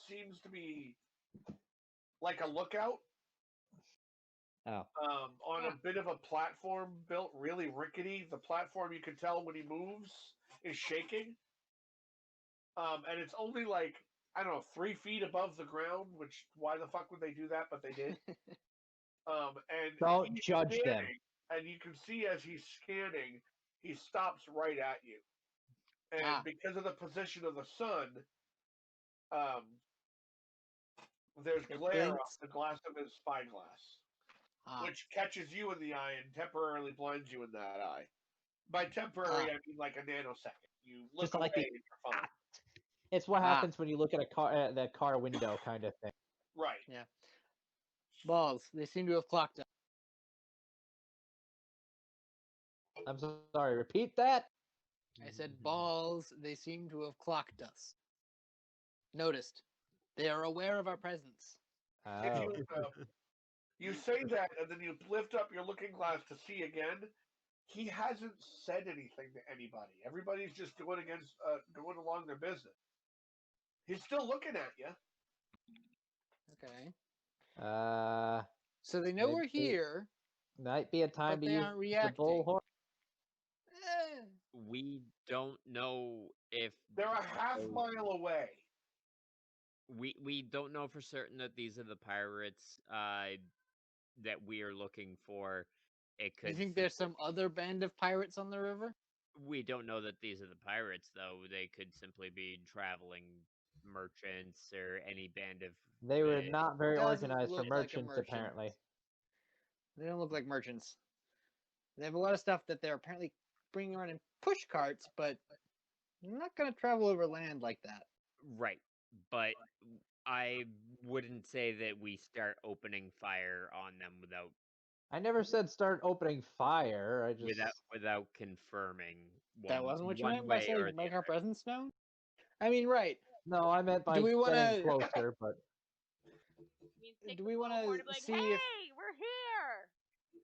seems to be like a lookout. Oh. On a bit of a platform built really rickety. The platform, you can tell when he moves, is shaking. And it's only like, I don't know, 3 feet above the ground, which, why the fuck would they do that? But they did. And Don't he's judge them. scanning, and you can see as he's scanning, he stops right at you. And because of the position of the sun, um, there's glare off the glass of his spyglass, which catches you in the eye and temporarily blinds you in that eye. By temporary, I mean like a nanosecond. You look Just away like and you're fine. It's what happens when you look at a car, the car window kind of thing. Right. Yeah. Balls. They seem to have clocked us. I'm sorry. Repeat that. I said balls. They seem to have clocked us. Noticed. They are aware of our presence. Oh. You say that, and then you lift up your looking glass to see again. He hasn't said anything to anybody. Everybody's just going along their business. He's still looking at you. Okay. So they know we're here. Might be a time but to they use aren't the reacting. bullhorn. We don't know if they're a half mile away. We don't know for certain that these are the pirates that we are looking for. It could. You think there's some other band of pirates on the river? We don't know that these are the pirates, though. They could simply be traveling merchants or any band of. They were not very organized for merchants, apparently. They don't look like merchants. They have a lot of stuff that they're apparently bringing around in push carts, but they're not going to travel over land like that. Right, but I wouldn't say that we start opening fire on them without. I never said start opening fire. I just without confirming. That wasn't what you meant by saying make our presence known? I mean, right. No, I meant by do we wanna... getting closer, but... Do we want to like, see hey, if...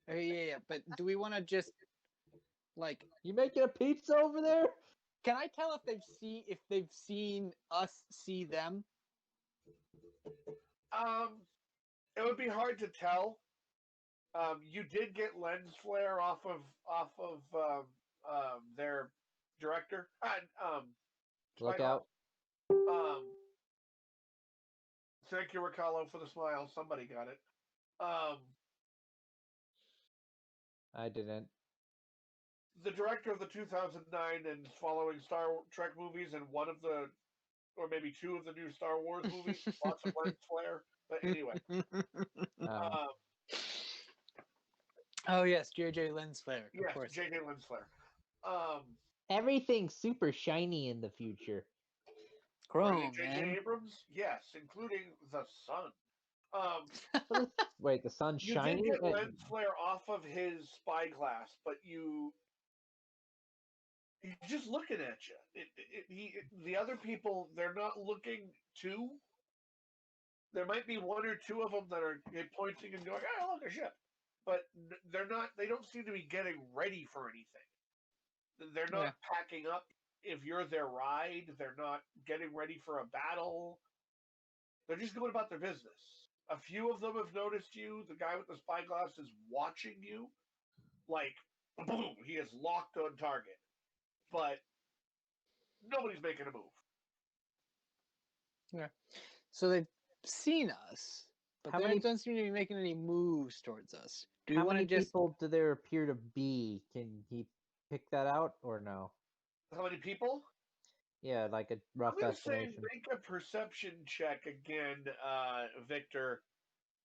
we're here! Yeah, but do we want to just, like... You making a pizza over there? Can I tell if they've seen us see them? It would be hard to tell. You did get lens flare off of their director. Look out. Thank you, Riccardo, for the smile. Somebody got it. I didn't. The director of the 2009 and following Star Trek movies and one of the, or maybe 2 of the new Star Wars movies, lots of lens flare. But anyway. Oh yes, JJ lens flare. Yes, of course. JJ lens flare. Everything's super shiny in the future. Chrome, JJ Abrams, yes, including the sun. Wait, the sun's shiny? You did get lens flare off of his spyglass, but he's just looking at you. The other people, they're not looking too. There might be 1 or 2 of them that are pointing and going, "Oh, look, a ship," but they're not. They don't seem to be getting ready for anything. They're not packing up. If you're their ride, they're not getting ready for a battle. They're just going about their business. A few of them have noticed you. The guy with the spyglass is watching you. Like, boom, he is locked on target. But nobody's making a move. Yeah. So they've seen us, but they don't seem to be making any moves towards us. How many people do there appear to be? Can he pick that out or no? How many people? Yeah, like a rough estimation. Say make a perception check again, Victor.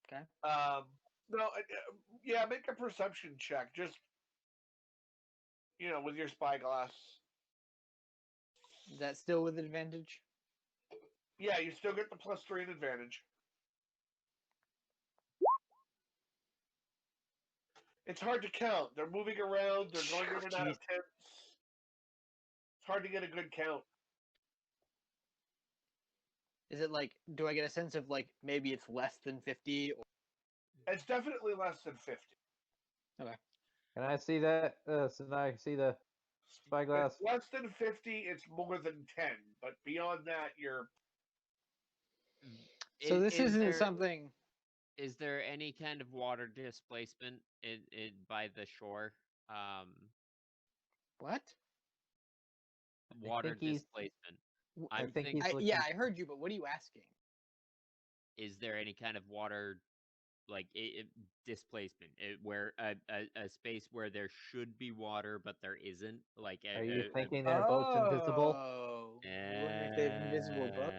Okay. No, yeah, make a perception check. Just, with your spyglass. Is that still with advantage? Yeah, you still get the +3 advantage. It's hard to count. They're moving around. They're going in and out of tents. It's hard to get a good count. Is it like, do I get a sense of like maybe it's less than 50? Or... It's definitely less than 50. Okay. Can I see that? So now I can see the spyglass. It's less than 50. It's more than 10. But beyond that, So this is isn't there, something. Is there any kind of water displacement by the shore? What? Water think he's- displacement. I I'm think thinking, he's Yeah, looking- I heard you, but what are you asking? is there any kind of water, like displacement, where a space where there should be water but there isn't? Like, Are you thinking their boat's invisible? Oh, you're wondering if they have invisible boat?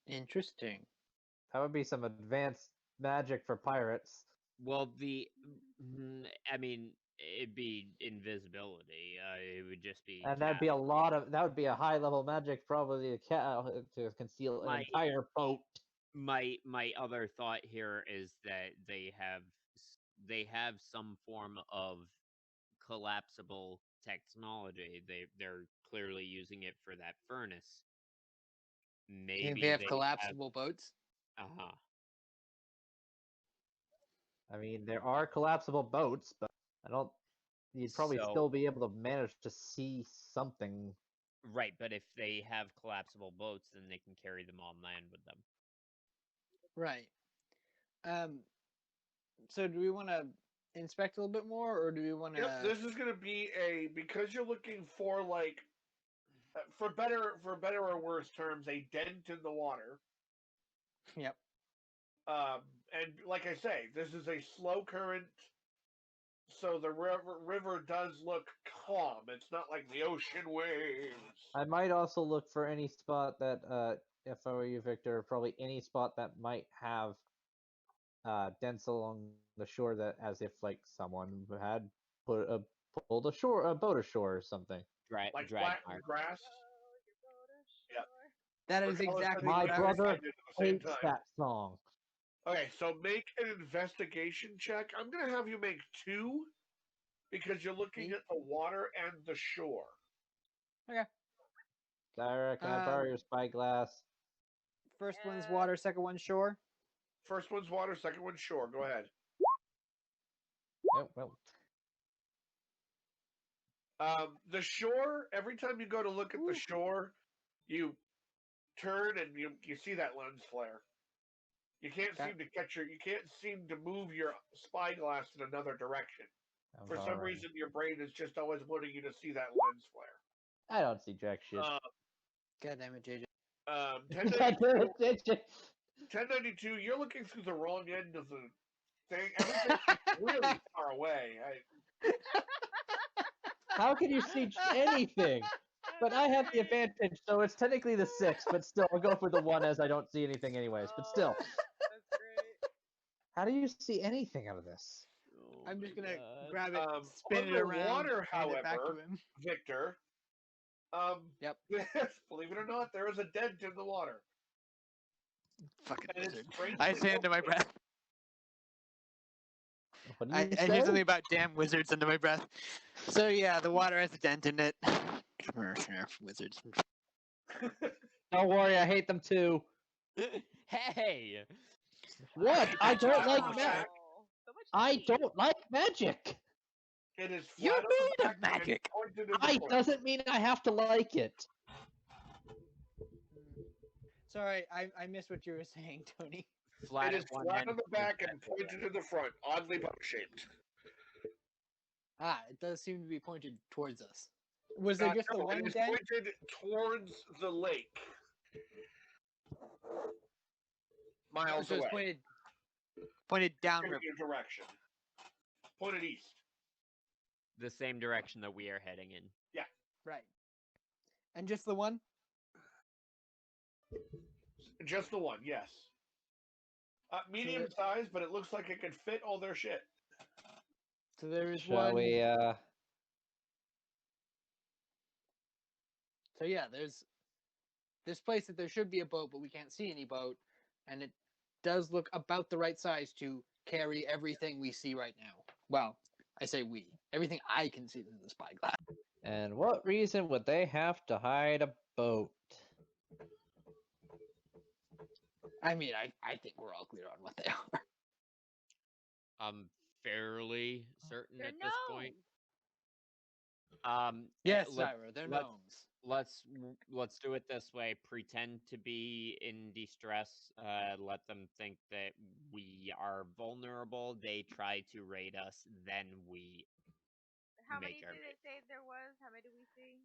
Interesting. That would be some advanced magic for pirates. Well, I mean, it'd be invisibility. It would just be. And that'd be that would be a high level magic probably to conceal an My- entire boat. My other thought here is that they have some form of collapsible technology. They're clearly using it for that furnace. You Maybe think they have collapsible boats? Uh-huh. I mean, there are collapsible boats, but I don't. You'd probably So- still be able to manage to see something. Right, but if they have collapsible boats, then they can carry them on land with them. Right. So do we want to inspect a little bit more, or do we want to? Yep, this is going to be because you're looking for like, for better or worse terms, a dent in the water. Yep. And like I say, this is a slow current, so the river does look calm. It's not like the ocean waves. I might also look for any spot that, if I were you, Victor, probably any spot that might have dents along the shore, that as if like someone had pulled a boat ashore or something. Drag Like mark. flat grass. Yeah. That is Or colors exactly that My what I they was. brother at the same Hates time. that song. Okay, so make an investigation check. I'm going to have you make 2 because you're looking at the water and the shore. Sarah, can I borrow your spyglass? First one's water, second one's shore. First one's water, second one's shore. Go ahead. Oh, well. The shore, every time you go to look at the shore, you turn and you see that lens flare. You can't Okay. you can't seem to move your spyglass in another direction. For some reason, your brain is just always wanting you to see that lens flare. I don't see jack shit. God damn it, JJ. 1092, 1092, you're looking through the wrong end of the thing. Everything's really far away. How can you see anything? But I have the advantage, so it's technically the 6, but still, I'll go for the 1 as I don't see anything anyways. But still, That's great. how do you see anything out of this? I'm just gonna grab it, On spin it the around, water, hand it back to however, him. Victor, Yep. believe it or not, there is a dent in the water. Fucking And it's wizard. strangely I say under my breath. What do I you hear say? something about damn wizards under my breath. So yeah, the water has a dent in it. Wizards. Don't worry, I hate them too. Hey, What? I don't like Oh, magic. Oh, so much I hate. don't like magic. It is You flat on the made a back and magic. pointed in the I front. doesn't mean I have to like it. Sorry, I missed what you were saying, Tony. flat It is at one flat end, on the back and pointed at pointed in the front, oddly boat-shaped. Ah, it does seem to be pointed towards us. Was there just the No, one it is dent? pointed towards the lake. Miles So away. it's pointed down Giving river. you direction. Pointed east. the same direction that we are heading in. Right. And just the one? Just the one, yes. Medium size, but it looks like it could fit all their shit. So there is Shall one. we, So yeah, there's this place that there should be a boat, but we can't see any boat, and it does look about the right size to carry everything we see right now. Well, I say we. Everything I can see through the spyglass. and what reason would they have to hide a boat? I mean, I think we're all clear on what they are. I'm fairly certain They're at this point. Yes, let, Syra, they're let, gnomes. let's do it this way. Pretend to be in distress. Let them think that we are vulnerable. They try to raid us. Then we How make many our did it say there was? How many do we see?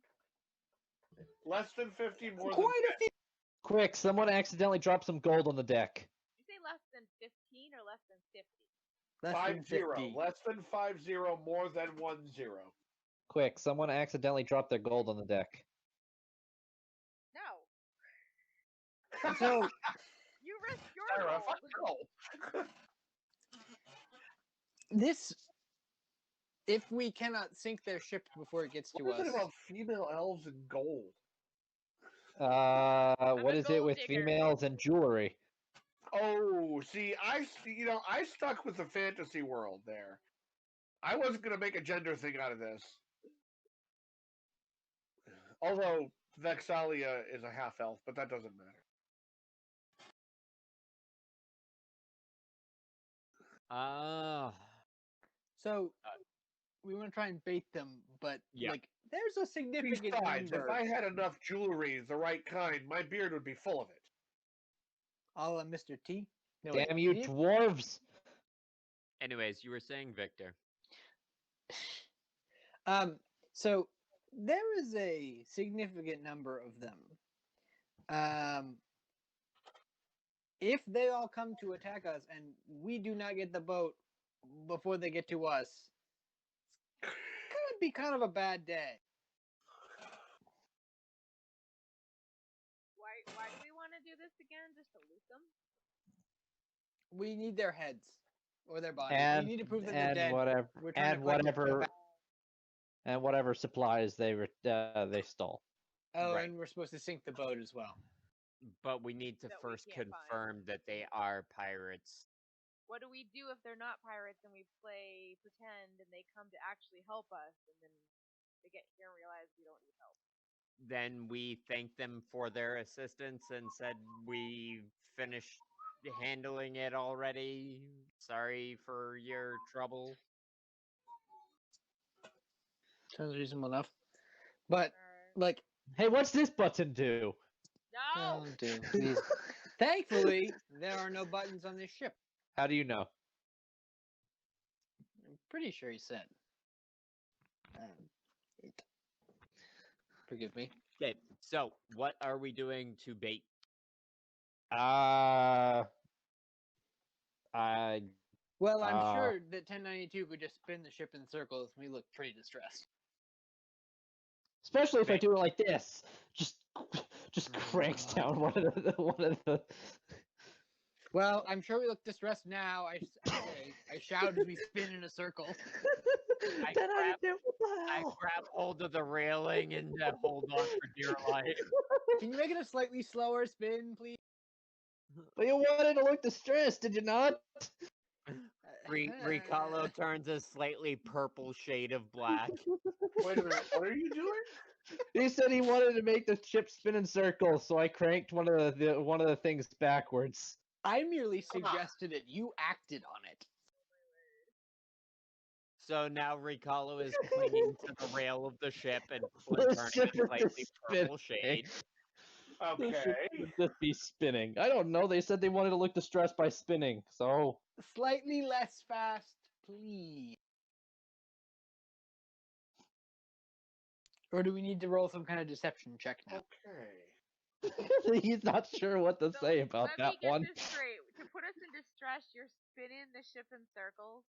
Less than 50, more than Quite a few. Quick, someone accidentally dropped some gold on the deck. Did you say less than 15 or less than 50? Less 50. than 50. Less than 50, more than 10. Quick, someone accidentally dropped their gold on the deck. No. So, You risked your Sarah, gold. fuck gold. this... If we cannot sink their ship before it gets to What is us... it about female elves and gold? What a is it gold with digger. females and jewelry? Oh, see, I stuck with the fantasy world there. I wasn't gonna make a gender thing out of this. Although Vexalia is a half elf, but that doesn't matter. So, we want to try and bait them, but, Yeah. like, there's a significant Besides, number... if I had enough jewelry, the right kind, my beard would be full of it. A la Mr. T? No, Damn wait, you, T? dwarves! Anyways, you were saying Victor. So there is a significant number of them. If they all come to attack us and we do not get the boat before they get to us, could be kind of a bad day. Why do we want to do this again? Just to loot them? We need their heads or their bodies. And we need to prove that they're dead. whatever, We're trying and to collect it whatever, back. and whatever supplies they stole. Oh, Right. and we're supposed to sink the boat as well. But we need to That we first can't find. confirm that they are pirates. What do we do if they're not pirates and we play pretend and they come to actually help us and then they get here and realize we don't need help? Then we thanked them for their assistance and said we finished handling it already. Sorry for your trouble. Sounds reasonable enough. But, Alright. like, Hey, what's this button do? No! oh, dude, please. Thankfully, there are no buttons on this ship. How do you know? I'm pretty sure he said. Forgive me. Okay, so what are we doing to bait? I Well, I'm Uh, sure that 1092 could just spin the ship in circles and we look pretty distressed. especially if I Right. do it like this, just cranks down one of the. Well, I'm sure we look distressed now. I shout as we spin in a circle. I Then I grab- do what the I hell? grab hold of the railing and hold on for dear life. Can you make it a slightly slower spin, please? But you wanted to look distressed, did you not? Ricalo turns a slightly purple shade of black. Wait a minute, what are you doing? He said he wanted to make the ship spin in circles, so I cranked one of the things backwards. I merely suggested it. You acted on it. So now Ricalo is clinging to the rail of the ship and The turning ship a is slightly just purple spinning. shade. The ship Okay. would just be spinning. I don't know. They said they wanted to look distressed by spinning, so Slightly less fast, please. Or do we need to roll some kind of deception check now? Okay. he's not sure what to So, say about let that me get one. this straight. To put us in distress, you're spinning the ship in circles?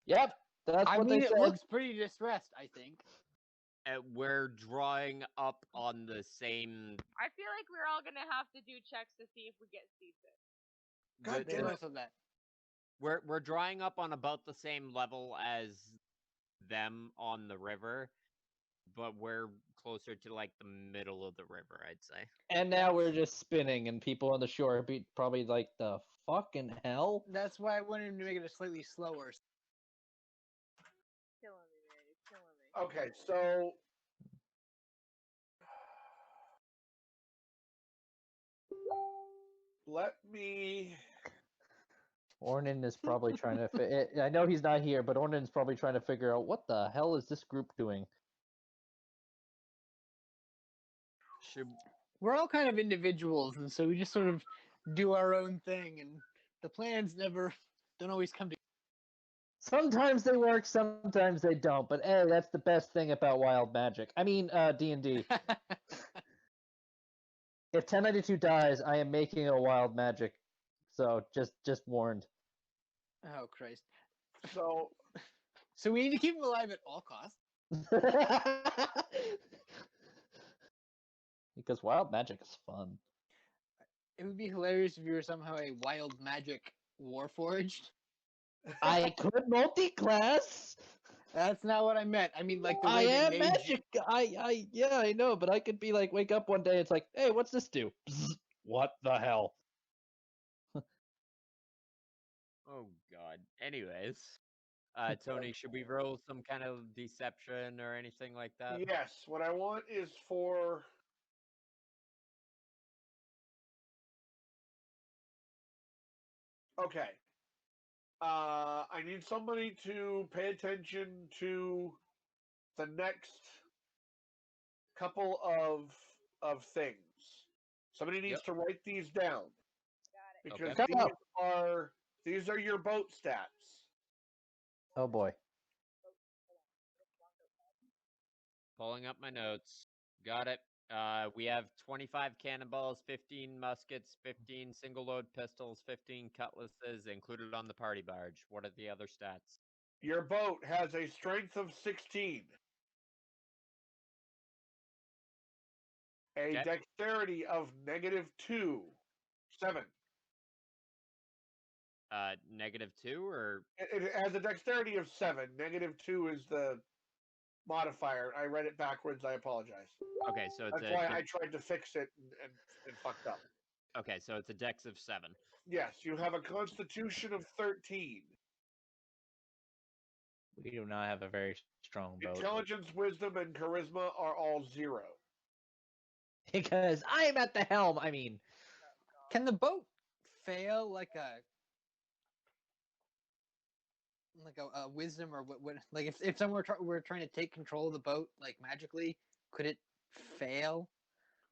Yep, that's I what mean, they it said. looks pretty distressed, I think. We're drawing up on the same. I feel like we're all gonna have to do checks to see if we get seasick. God There's damn it. also that. We're drawing up on about the same level as them on the river, but we're closer to like the middle of the river, I'd say. And now we're just spinning, and people on the shore be probably like, "The fucking hell." That's why I wanted him to make it a slightly slower. Killing me, man. You're killing me. Okay, so let me. Ornan is probably trying to. I know he's not here, but Ornan's probably trying to figure out what the hell is this group doing. Should We're all kind of individuals, and so we just sort of do our own thing, and the plans don't always come together. Sometimes they work, sometimes they don't. But hey, that's the best thing about Wild Magic. I mean, D&D. If 1092 dies, I am making a Wild Magic. So just warned. Oh Christ! So So we need to keep him alive at all costs. Because Wild Magic is fun. It would be hilarious if you were somehow a wild magic warforged. I could multi-class. That's not what I meant. I mean, like the I way they am made magic. Yeah, I know, but I could be like, wake up one day, it's like, hey, what's this do? Bzz, what the hell? Oh God. Anyways, Tony, should we roll some kind of deception or anything like that? yes, what I want is for okay. I need somebody to pay attention to the next couple of things. Somebody needs Yep. to write these down Got it. because Okay. Come up. these are your boat stats. Oh boy. Pulling up my notes. Got it. We have 25 cannonballs, 15 muskets, 15 single load pistols, 15 cutlasses included on the party barge. What are the other stats? Your boat has a strength of 16, a Okay. dexterity of -2, 7. -2 or It has a dexterity of 7. -2 is the modifier. I read it backwards. I apologize. okay, so it's That's a why I tried to fix it and fucked up. okay, so it's a dex of 7. Yes, you have a constitution of 13. We do not have a very strong boat. Intelligence, wisdom, and charisma are all 0. Because I am at the helm. I mean, Can the boat fail like a wisdom or what like if someone were trying to take control of the boat like magically, could it fail?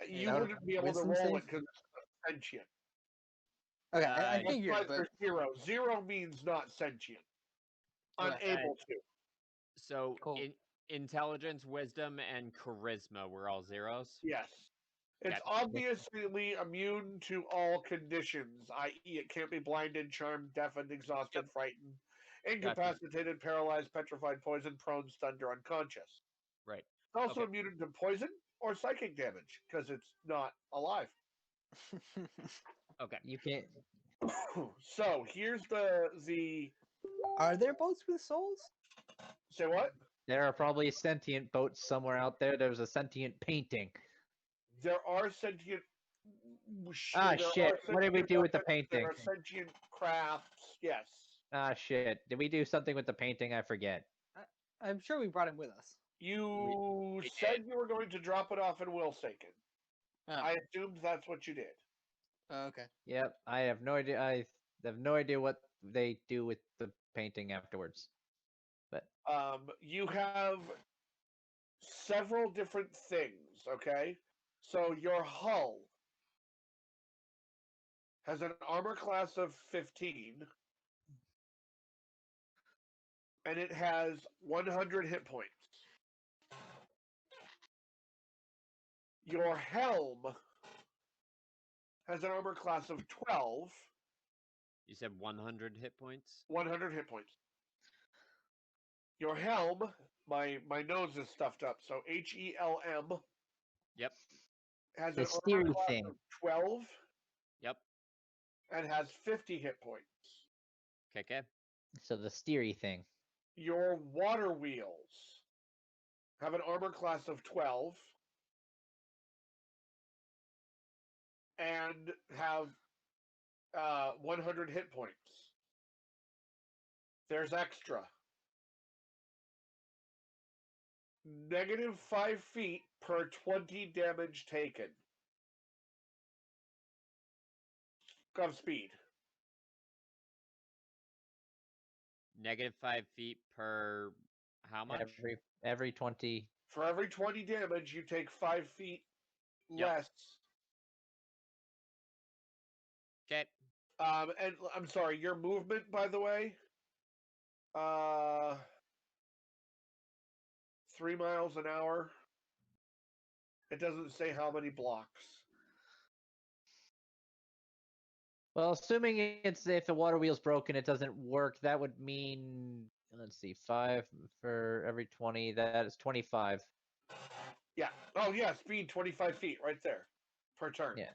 You That would- wouldn't be able to wisdom roll save? it because it's sentient. Okay, Uh, I That's figured, why but there's 0. 0 means not sentient. Okay. Unable to. So Cool. intelligence, wisdom, and charisma were all 0s. Yes. It's Okay. obviously immune to all conditions, i.e., it can't be blinded, charmed, deafened, exhausted, frightened, incapacitated, paralyzed, petrified, poisoned, prone, stunned, or unconscious. Right. It's also Okay. immune to poison or psychic damage because it's not alive. Okay. you can't. So here's the Are there boats with souls? say what? There are probably sentient boats somewhere out there. There's a sentient painting. There are sentient. Ah, there shit. are What did we sentient do with the weapons, painting? There are sentient crafts. Yes. Ah, shit. Did we do something with the painting? I forget. I'm sure we brought him with us. You we said did. you were going to drop it off in Wilsaken. Oh, I assumed that's what you did. okay. Yep. I have no idea. I have no idea what they do with the painting afterwards. But You have several different things, okay? So your hull has an armor class of 15, and it has 100 hit points. Your helm has an armor class of 12, You said 100 hit points? 100 hit points. Your helm, my nose is stuffed up, so HELM Yep. has the an armor steery class thing. of 12 Yep. and has 50 hit points. Okay. So the steery thing. Your water wheels have an armor class of 12 and have 100 hit points. There's extra. -5 feet per 20 damage taken. Of speed. -5 feet per how much? Every 20. For every 20 damage, you take 5 feet Yep. less. Okay. And I'm sorry, your movement, by the way, 3 miles an hour. It doesn't say how many blocks. Well, assuming it's if the water wheel's broken, it doesn't work. That would mean, let's see, 5 for every 20. That is 25. Yeah. Oh, yeah. Speed 25 feet right there per turn. Yeah.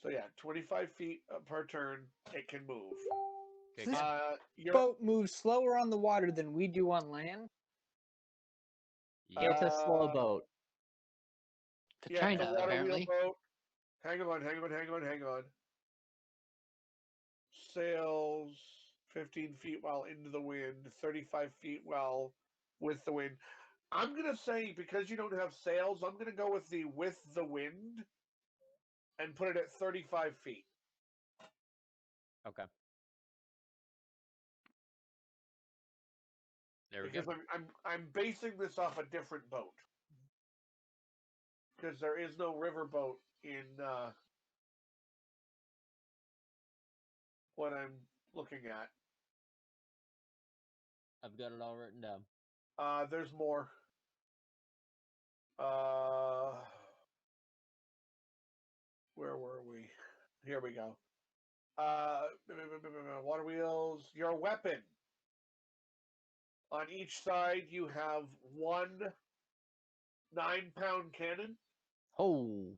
So yeah, 25 feet per turn. It can move. Okay, This good. Your boat moves slower on the water than we do on land. It's a slow Uh, boat. To yeah, China, it's a water apparently. wheel boat. Hang on. Sails 15 feet while into the wind, 35 feet while with the wind. I'm gonna say because you don't have sails, I'm gonna go with the with the wind and put it at 35 feet. Okay. There we Because go. I'm basing this off a different boat. Because there is no river boat in what I'm looking at. I've got it all written down. There's more. Where were we? Here we go. Water wheels. Your weapon. On each side, you have one 9-pound cannon. Oh,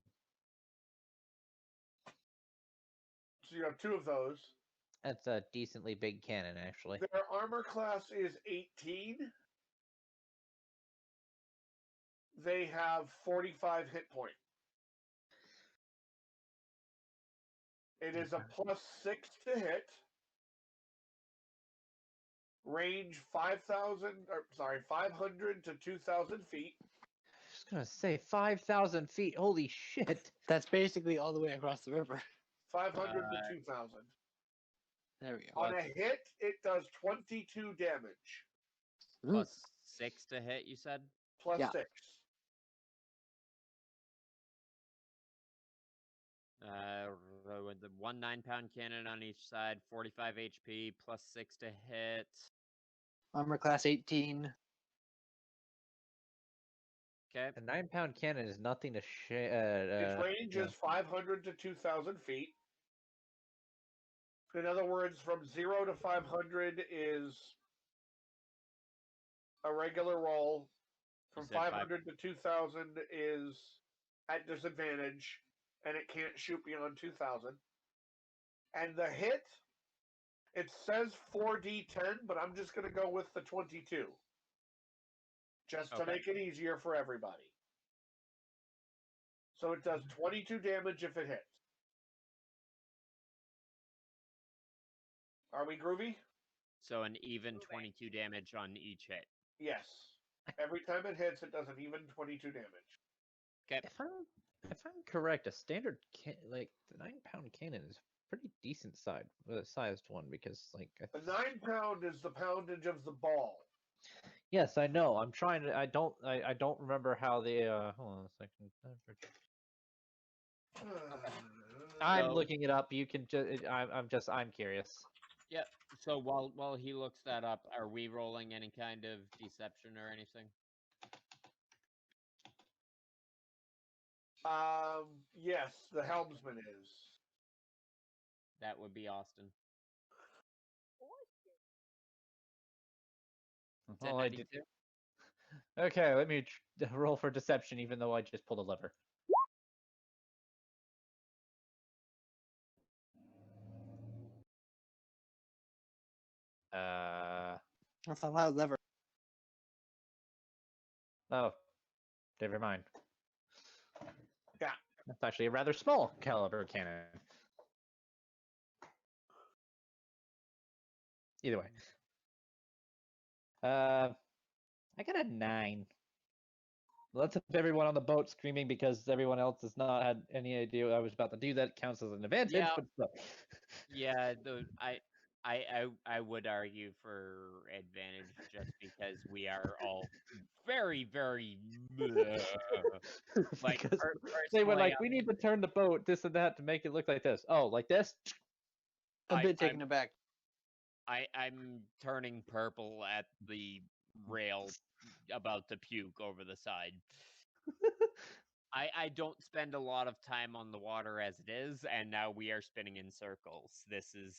So you have 2 of those. that's a decently big cannon, actually. Their armor class is 18. They have 45 hit point. It is a +6 to hit. Range 500 to 2,000 feet. I was gonna say 5,000 feet. Holy shit! That's basically all the way across the river. 500 to 2,000. There we go. On a hit, it does 22 damage. Plus 6 to hit, you said? Plus Yeah. 6. With the 1 9-pound cannon on each side, 45 HP, plus 6 to hit. Armor class 18. Okay. A 9-pound cannon is nothing to Its range is 500 to 2,000 feet. In other words, from 0 to 500 is a regular roll. From You said 500 to 2,000 is at disadvantage, and it can't shoot beyond 2,000. And the hit, it says 4d10, but I'm just going to go with the 22. Just to Okay. make it easier for everybody. So it does 22 damage if it hits. Are we groovy? So an even 22 damage on each hit. Yes. Every time it hits, it does an even 22 damage. Okay. If I'm correct, a standard like the 9-pound cannon is pretty decent sized one because like The 9-pound is the poundage of the ball. yes, I know. I'm trying to. I don't remember how the. Hold on a second. I'm So- looking it up. You can just. I'm curious. Yep. So while he looks that up, are we rolling any kind of deception or anything? Yes, the helmsman is. That would be Austin. It's at All I did. 92? Okay, let me roll for deception, even though I just pulled a lever. That's a loud lever. Oh, never mind. Yeah. That's actually a rather small caliber cannon. Either way. I got a 9. Lots of everyone on the boat screaming because everyone else has not had any idea what I was about to do. That counts as an advantage, Yeah. but still. Yeah, I would argue for advantage just because we are all very, very like Because they were personally, like, we need to turn the boat, this and that, to make it look like this. Oh, like this? A bit I'm taken aback. I'm turning purple at the rail, about to puke over the side. I don't spend a lot of time on the water as it is, and now we are spinning in circles. This is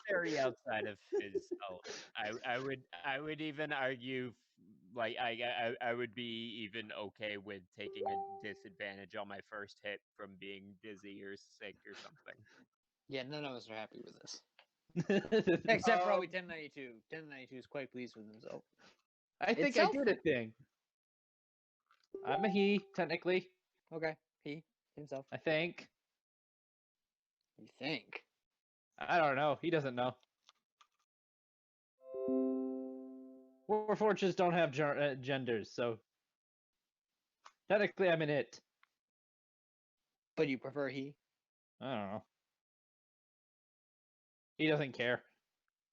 very outside of his element. I would even argue like I would be even okay with taking a disadvantage on my first hit from being dizzy or sick or something. Yeah, none of us are happy with this. Except probably Um, 1092. 1092 is quite pleased with himself. I think Itself? I did a thing. I'm a he, technically. Okay, he himself. I think. You think? I don't know. He doesn't know. Warforges don't have genders, so technically I'm an it. But you prefer he? I don't know. He doesn't care.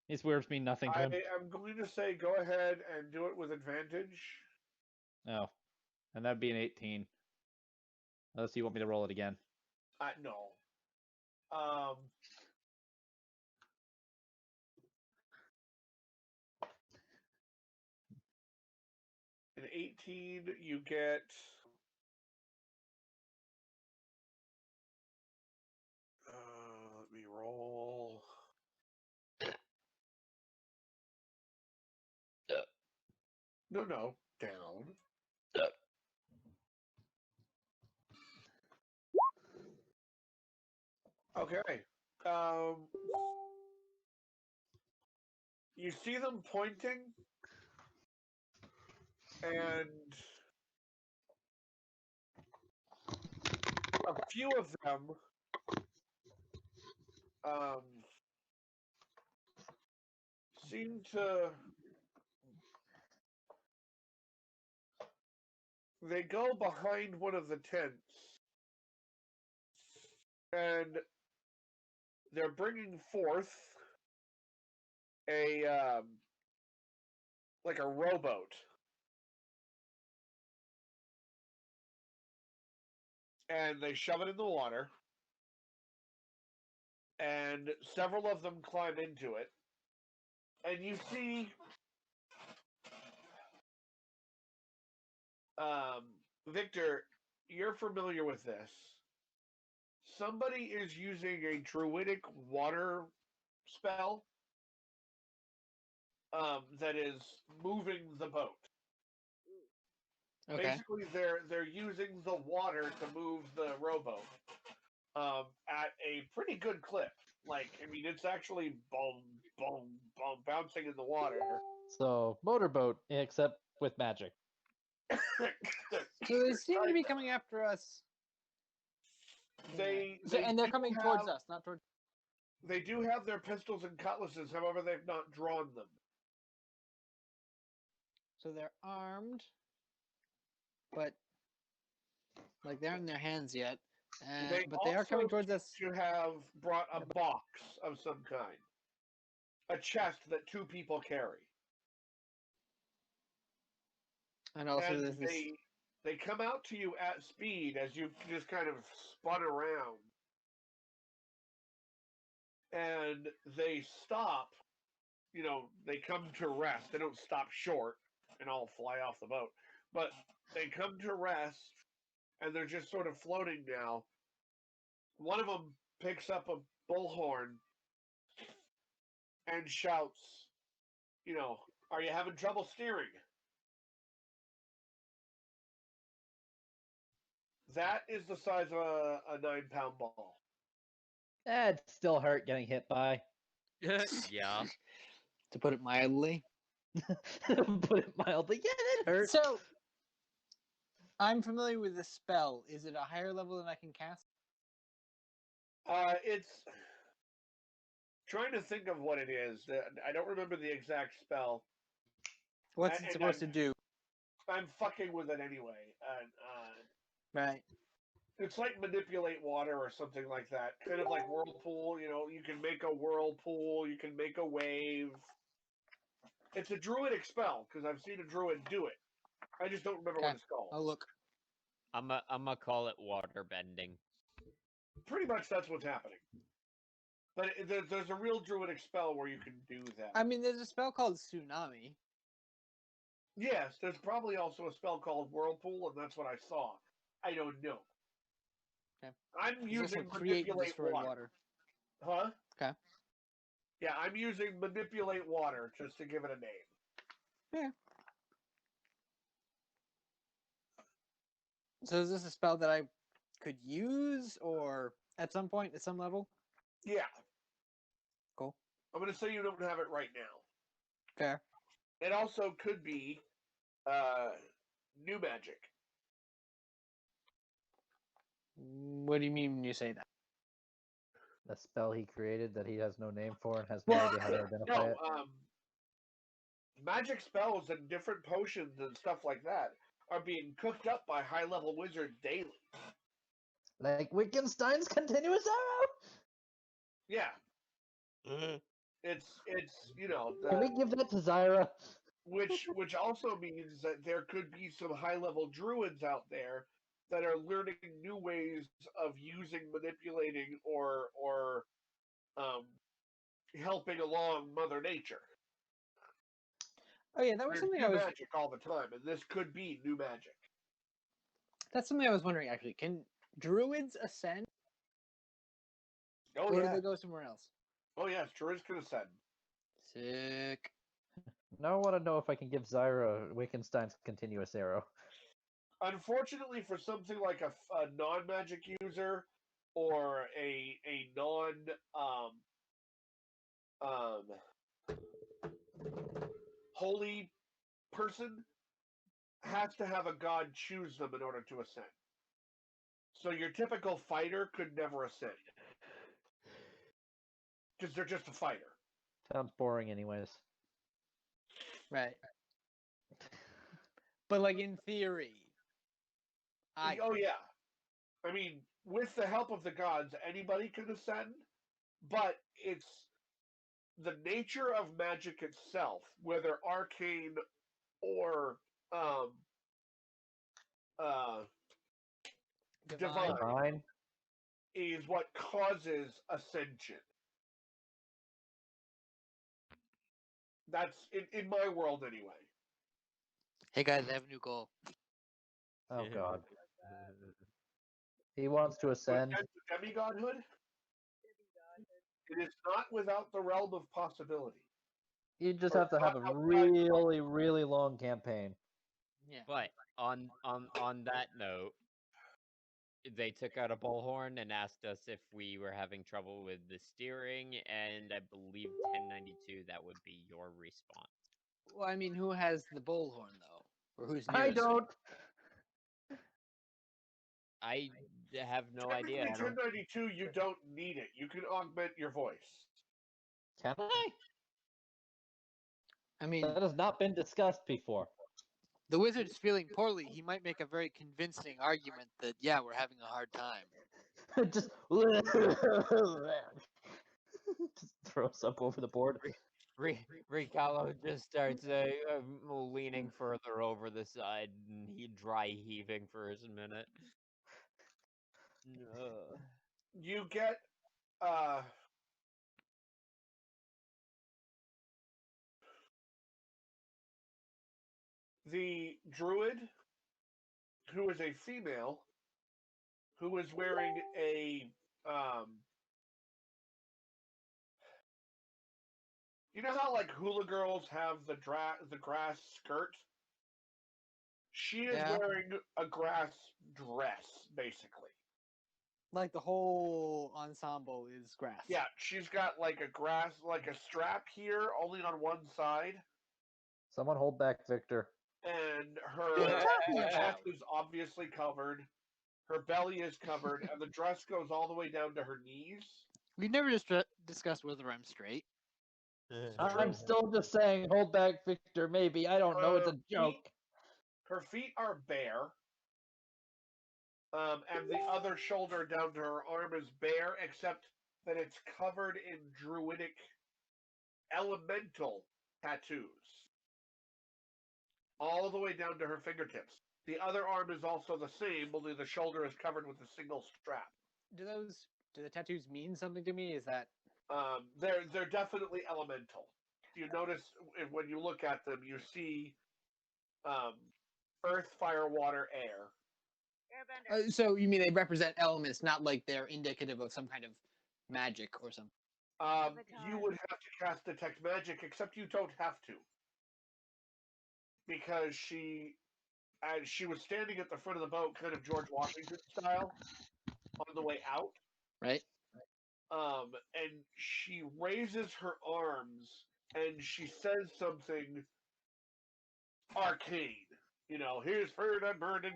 These words mean nothing to him. I'm going to say go ahead and do it with advantage. No. And that'd be an 18. Unless you want me to roll it again. No. An 18, you get. Let me roll. No, down. Okay. You see them pointing, and a few of them seem to. They go behind one of the tents, and they're bringing forth a like a rowboat, and they shove it in the water, and several of them climb into it, and you see Victor, you're familiar with this. Somebody is using a druidic water spell that is moving the boat. Okay. Basically, they're using the water to move the rowboat at a pretty good clip. Like, I mean, it's actually boom, boom, boom, bouncing in the water. So, motorboat, except with magic. So they seem to be coming after us. And they're coming towards us, not towards. They do have their pistols and cutlasses, however, they've not drawn them. So they're armed, but like they're in their hands yet. But they are coming towards us. To have brought a box of some kind, a chest that two people carry, And also, and there's this. they come out to you at speed as you just kind of spun around, and they stop. You know, they come to rest. They don't stop short and all fly off the boat, but they come to rest, and they're just sort of floating now. One of them picks up a bullhorn and shouts, you know, "Are you having trouble steering?" That is the size of a 9-pound ball. That'd still hurt getting hit by. Yeah. To put it mildly. Put it mildly. Yeah, that hurts. So, I'm familiar with this spell. Is it a higher level than I can cast? It's trying to think of what it is. I don't remember the exact spell. What's it supposed to do? I'm fucking with it anyway. Right. It's like manipulate water or something like that. Kind of like whirlpool. You can make a whirlpool. You can make a wave. It's a druidic spell because I've seen a druid do it. I just don't remember what it's called. Oh, look. I'm gonna call it water bending. Pretty much that's what's happening. But there's a real druidic spell where you can do that. I mean, there's a spell called Tsunami. Yes, there's probably also a spell called whirlpool, and that's what I saw. I don't know. Okay. I'm There's using also create and manipulate destroy water. water. Huh? Okay. Yeah, I'm using manipulate water just to give it a name. Yeah. So is this a spell that I could use, or at some point, at some level? Yeah. Cool. I'm going to say you don't have it right now. Fair. It also could be new magic. What do you mean when you say that? The spell he created that he has no name for and has no idea how to identify No, it. magic spells and different potions and stuff like that are being cooked up by high-level wizards daily. Like Wittgenstein's continuous arrow? Yeah. It's Can we give that to Zyra? which also means that there could be some high-level druids out there that are learning new ways of using, manipulating, or helping along Mother Nature. Oh yeah, that was There's something new I was. magic all the time, and this could be new magic. That's something I was wondering. Actually, can druids ascend, Oh or yeah. do they go somewhere else? Oh yes, druids can ascend. Sick. Now I want to know if I can give Zyra Wittgenstein's continuous arrow. Unfortunately, for something like a non-magic user or a non holy person, has to have a god choose them in order to ascend. So your typical fighter could never ascend because they're just a fighter. Sounds boring, anyways. Right. But like in theory, Oh yeah, I mean, with the help of the gods, anybody can ascend, but it's the nature of magic itself, whether arcane or uh, divine, is what causes ascension. That's in my world anyway. Hey guys, I have a new goal. Oh god. He wants to ascend. With demigodhood, it is not without the realm of possibility. You just Or have to have a not outside really, really long campaign. Yeah. But on that note, they took out a bullhorn and asked us if we were having trouble with the steering, and I believe 1092 that would be your response. Well, I mean, who has the bullhorn though, or who's I nearest? don't. I have no idea. Technically, 1092, you don't need it. You can augment your voice. Can I? I mean, That has not been discussed before. the wizard's feeling poorly. He might make a very convincing argument that yeah, we're having a hard time. Just just throws up over the board. Ricalo just starts leaning further over the side and he dry heaving for a minute. You get the druid, who is a female, who is wearing a you know how like hula girls have the grass skirt? She is Yeah. wearing a grass dress, basically. Like the whole ensemble is grass. Yeah, she's got like a strap here, only on one side, Someone hold back Victor. and What are you her talking chest about? is obviously covered. Her belly is covered, and the dress goes all the way down to her knees. We've never discussed whether I'm straight. I'm still just saying, hold back Victor, maybe. I don't know, it's a joke. Her feet are bare. And the other shoulder down to her arm is bare, except that it's covered in druidic elemental tattoos. All the way down to her fingertips. The other arm is also the same, only the shoulder is covered with a single strap. Do the tattoos mean something to me? Is that They're definitely elemental. You notice when you look at them, you see earth, fire, water, air. Airbender. so you mean they represent elements, not like they're indicative of some kind of magic or something? You would have to cast detect magic, except you don't have to, because she was standing at the front of the boat, kind of George Washington style, on the way out. Right. And she raises her arms and she says something arcane. You know, here's Ferdinand, Burden,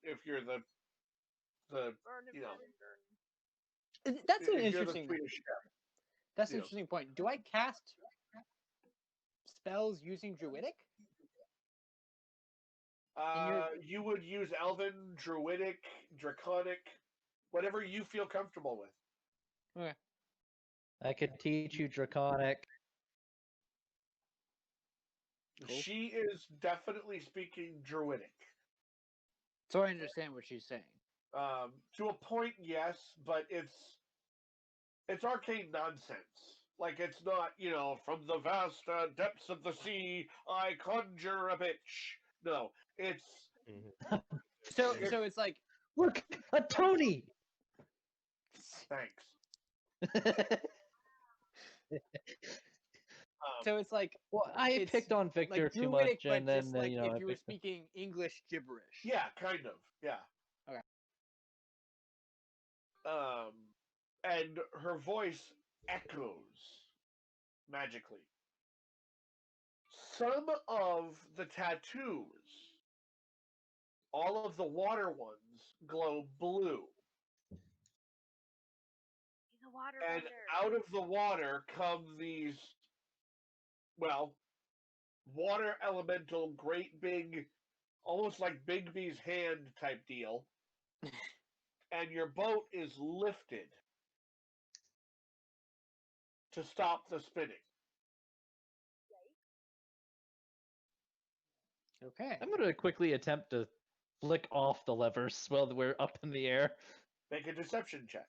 if you're the Burn and you know, burn and burn. That's an if you're the interesting. Swedish chef. That's an Yeah. interesting point. Do I cast spells using druidic? You would use Elven, Druidic, Draconic, whatever you feel comfortable with. Okay. I could teach you Draconic. Cool. She is definitely speaking Druidic. So I understand what she's saying. To a point, yes, but it's arcane nonsense. Like, it's not, from the vast depths of the sea, I conjure a bitch. No, it's So it's like Look, a Tony. thanks. so it's like Well, I It's picked on Victor like too druidic, much, and but then just like I if you were picked. speaking English gibberish. Yeah, kind of. Yeah. Okay. And her voice echoes magically. Some of the tattoos, all of the water ones, glow blue. He's a water And bender. out of the water come these, well, water elemental, great big, almost like Bigby's hand type deal. And your boat is lifted to stop the spinning. Okay. I'm gonna quickly attempt to flick off the levers while we're up in the air. Make a deception check.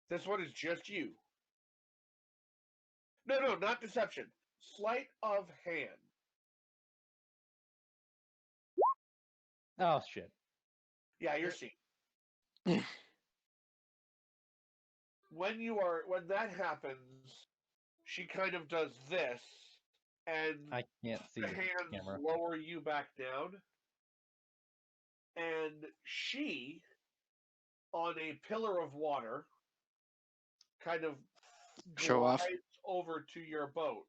This one is just you. No, not deception. Sleight of hand. Oh shit! Yeah, you're seeing. When that happens, she kind of does this, and I can't see the the hands camera. lower you back down, and she, on a pillar of water, kind of Show off. glides over to your boat,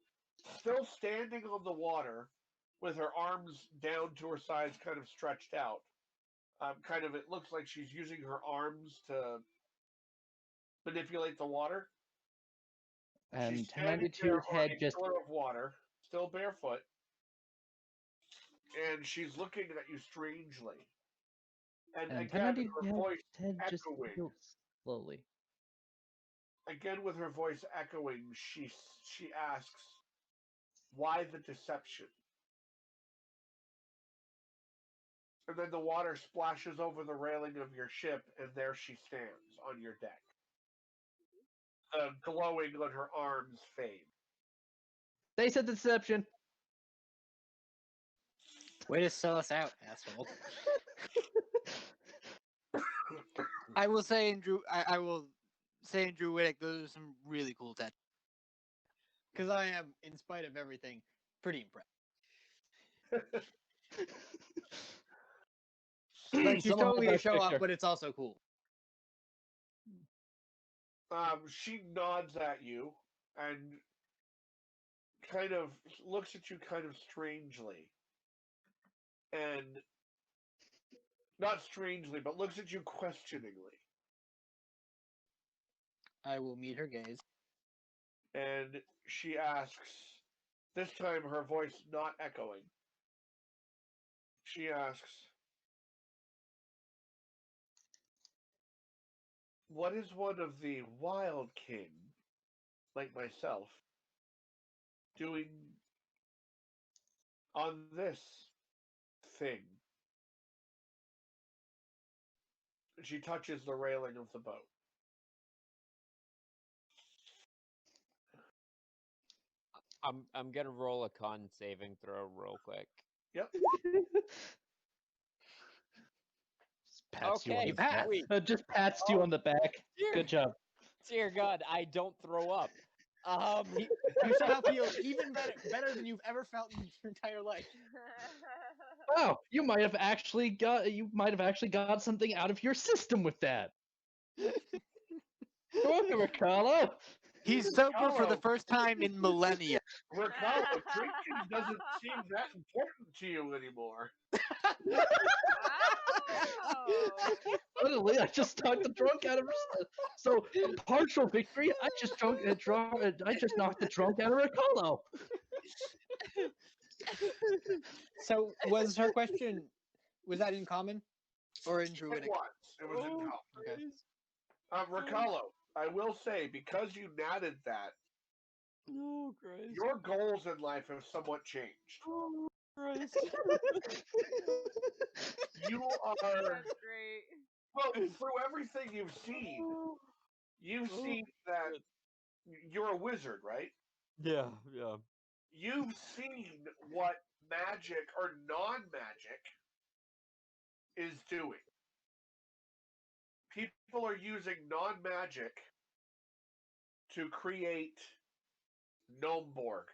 still standing on the water, with her arms down to her sides, kind of stretched out. It looks like she's using her arms to manipulate the water. And She's standing 1092's there on head a just pillar of water, still barefoot, and she's looking at you strangely. And and again, 1092's her voice head just echoing. tilts slowly. Again, with her voice echoing, she asks, "Why the deception?" And then the water splashes over the railing of your ship, and there she stands on your deck. The glowing on her arms fade. They said deception. Way to sell us out, asshole. I will say in Druidic, those are some really cool tattoos. Because I am, in spite of everything, pretty impressed. Like she's Some of totally a us, show off, Victor. but it's also cool. She nods at you and kind of looks at you kind of strangely. And not strangely, but looks at you questioningly. I will meet her gaze. And she asks, this time her voice not echoing. She asks, what is one of the wild king, like myself, doing on this thing? She touches the railing of the boat. I'm gonna roll a con saving throw real quick. Yep. Just pats you on Okay, the back. sweet. Just pats you on the back. Dear, Good job. dear God, I don't throw up. You somehow feel even better than you've ever felt in your entire life. Wow, you might have actually got something out of your system with that. You're welcome, Ricardo. He's sober for the Ricardo. first time in millennia. Ricardo, drinking doesn't seem that important to you anymore. Wow. Suddenly, I just knocked the drunk out of her. So, a partial victory. I just knocked the drunk out of Ricardo. So was her question? Was that in common or in druidic? It was in common. Okay. Ricardo, I will say, because you natted that, Oh, Christ. your goals in life have somewhat changed. Oh, Christ. You are, That's great. well, through everything you've seen that you're a wizard, right? Yeah, yeah. You've seen what magic or non-magic is doing. People are using non-magic to create Gnomeborg.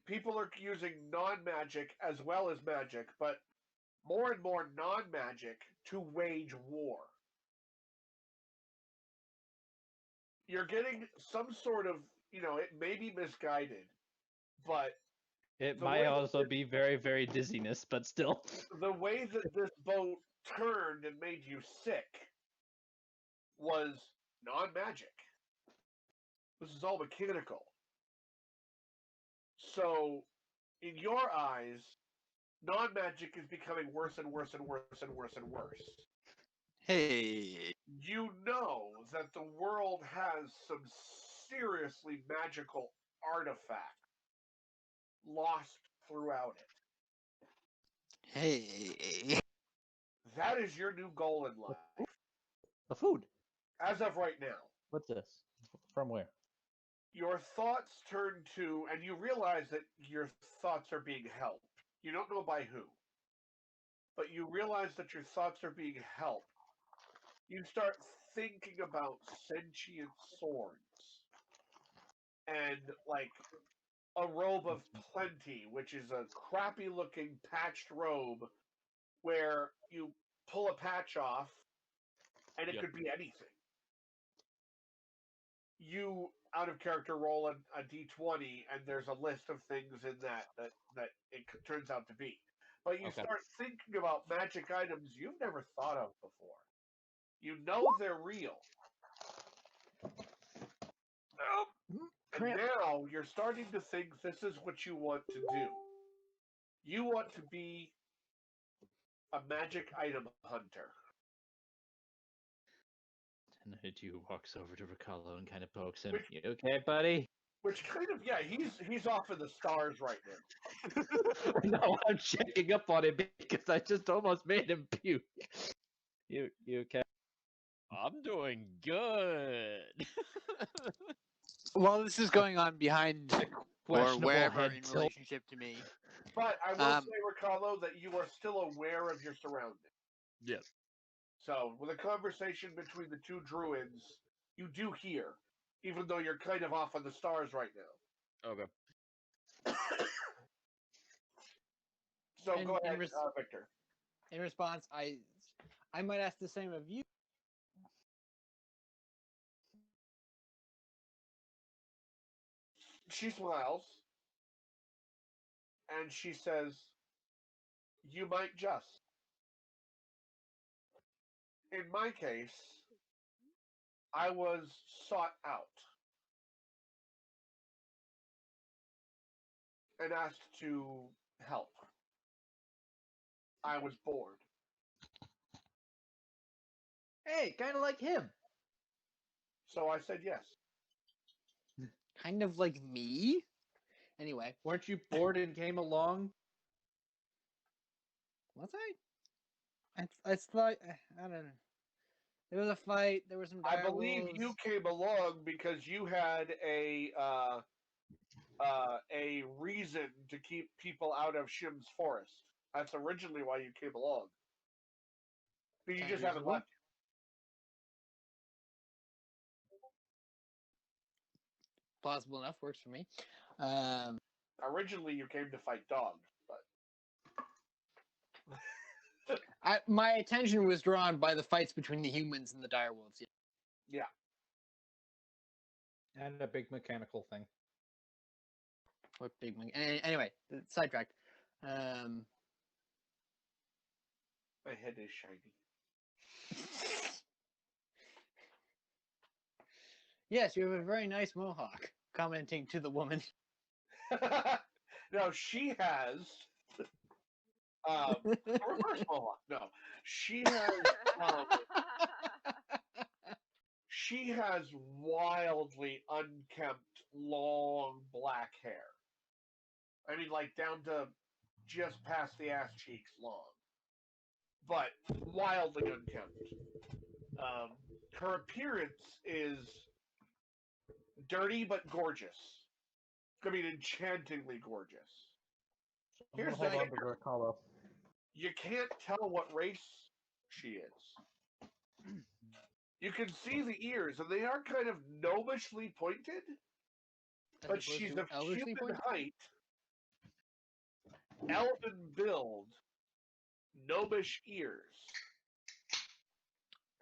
People are using non-magic as well as magic, but more and more non-magic to wage war. You're getting some sort of, it may be misguided, but It The might way- also be very, very dizziness, but still. the way that this boat turned and made you sick was non-magic. This is all mechanical. So, in your eyes, non-magic is becoming worse and worse and worse and worse and worse. Hey. You know that the world has some seriously magical artifacts lost throughout it. Hey. That is your new goal in life, The food. as of right now. What's this? From where? Your thoughts turn to, and you realize that your thoughts are being helped. You don't know by who, but you realize that your thoughts are being helped. You start thinking about sentient swords and like a robe of plenty, which is a crappy looking patched robe where you pull a patch off and it Yep. could be anything. You out of character roll a d20 and there's a list of things in that it turns out to be. But you Okay. start thinking about magic items you've never thought of before. You know they're real. And now you're starting to think this is what you want to do. You want to be a magic item hunter. Tenhaitu walks over to Ricardo and kind of pokes him. Which- You okay, buddy? Which kind of, yeah, he's off in the stars right now. No, I'm checking up on him because I just almost made him puke. You okay? I'm doing good. While this is going on behind or Questionable wherever head in tilt. relationship to me, But I will Um, say, Ricardo, that you are still aware of your surroundings. Yes. So, with a conversation between the two druids, you do hear, even though you're kind of off on the stars right now. Okay. So, In- go in ahead, res- Victor. in response, I might ask the same of you. She smiles, and she says, "You might just. In my case, I was sought out and asked to help. I was bored. Hey, kind of like him. So I said yes. Kind of like me. Anyway, Weren't you bored and came along? was I? I thought I don't know. There was a fight. There were some I dire believe wolves. you came along because you had a reason to keep people out of Shim's forest. That's originally why you came along. But you Sounds just haven't reasonable. left. Plausible enough. Works for me. Originally, you came to fight dogs, but My attention was drawn by the fights between the humans and the dire wolves. yeah. And a big mechanical thing. What big monkey? Anyway, sidetracked. My head is shiny. Yes, you have a very nice mohawk. Commenting to the woman. No, she has a reverse mohawk. No, she has wildly unkempt, long black hair. I mean, like down to just past the ass cheeks long, but wildly unkempt. Her appearance is dirty but gorgeous. I mean, enchantingly gorgeous. Here's the Hold thing: on to her collar. you can't tell what race she is. You can see the ears, and they are kind of gnomishly pointed, As but opposed she's to of elderly human point. height, elven build, gnomish ears,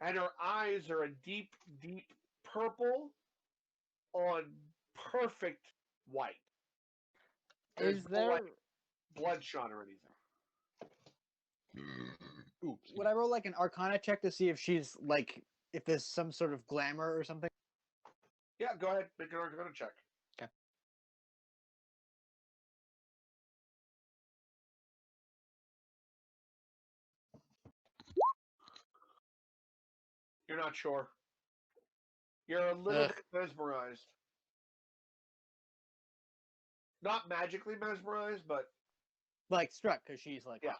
and her eyes are a deep, deep purple on perfect white. There's Is no there? like bloodshot or anything. Oops. Would I roll like an Arcana check to see if she's like if there's some sort of glamour or something? Yeah, go ahead, make an Arcana check. Okay. You're not sure. You're a little Ugh. bit mesmerized. Not magically mesmerized, but Like struck because she's like. Yeah.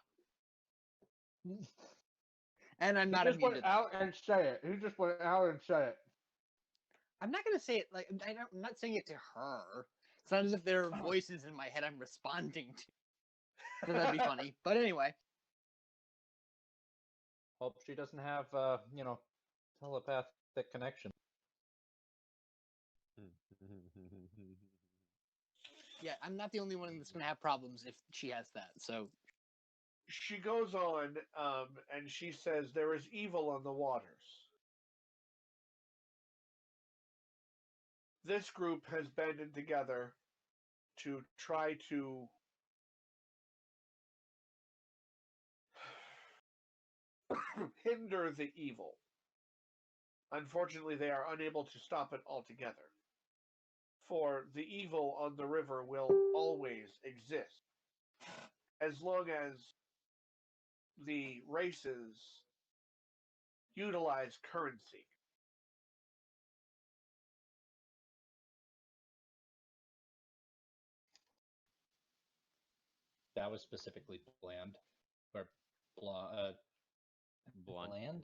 And I'm He not just immune went to that. out and say it. He just went out and said it. I'm not gonna say it like I'm not saying it to her. It's not as if there are voices in my head I'm responding to. So that'd be funny. But anyway, Hope she doesn't have, telepathic connection. yeah, I'm not the only one that's gonna have problems if she has that. So she goes on, and she says, "There is evil on the waters. This group has banded together to try to hinder the evil. Unfortunately, they are unable to stop it altogether. For the evil on the river will always exist, as long as the races utilize currency." That was specifically bland. Or blunt. Blunt. Bland?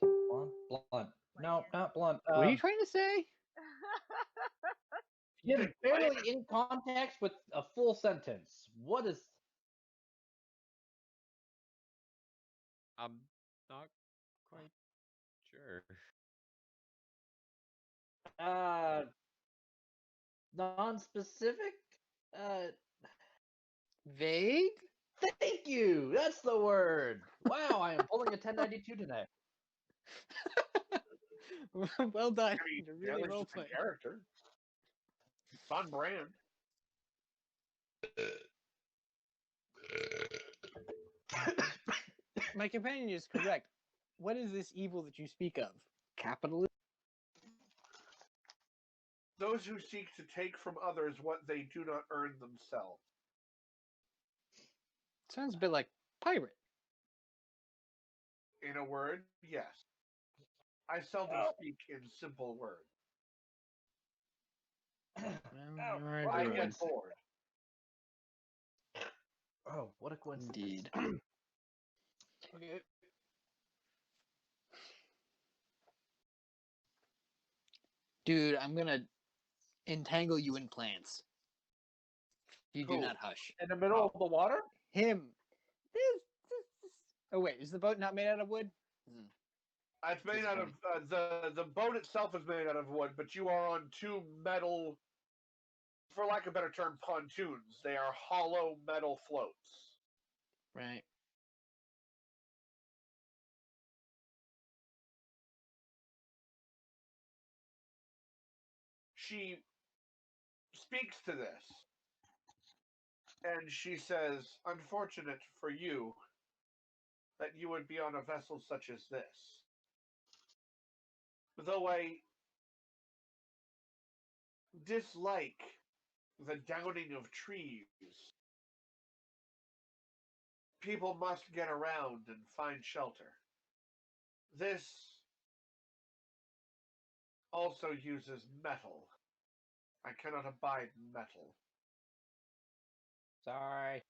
Blunt. No, not blunt. what are you trying to say? Him Think barely bland. in context with a full sentence. What is... I'm not quite sure. Non-specific? Uh, Vague? Thank you! That's the word! Wow, I am pulling a 1092 tonight. Well done. I mean, You're yeah, really there's role just a playing. character. It's on brand. My companion is correct. What is this evil that you speak of? Capitalism? Those who seek to take from others what they do not earn themselves. Sounds a bit like pirate. In a word, yes. I seldom speak in simple words. Well, you are I get druids. bored. Oh, what a coincidence. Indeed. Okay. Dude, I'm gonna entangle you in plants. You do Who? not hush. In the middle of the water? Him. Oh wait, is the boat not made out of wood? It's made out of the boat itself is made out of wood, but you are on two metal, for lack of a better term, pontoons. They are hollow metal floats. Right. She speaks to this, and she says, "Unfortunate for you that you would be on a vessel such as this. Though I dislike the downing of trees, people must get around and find shelter. This also uses metal. I cannot abide metal." Sorry.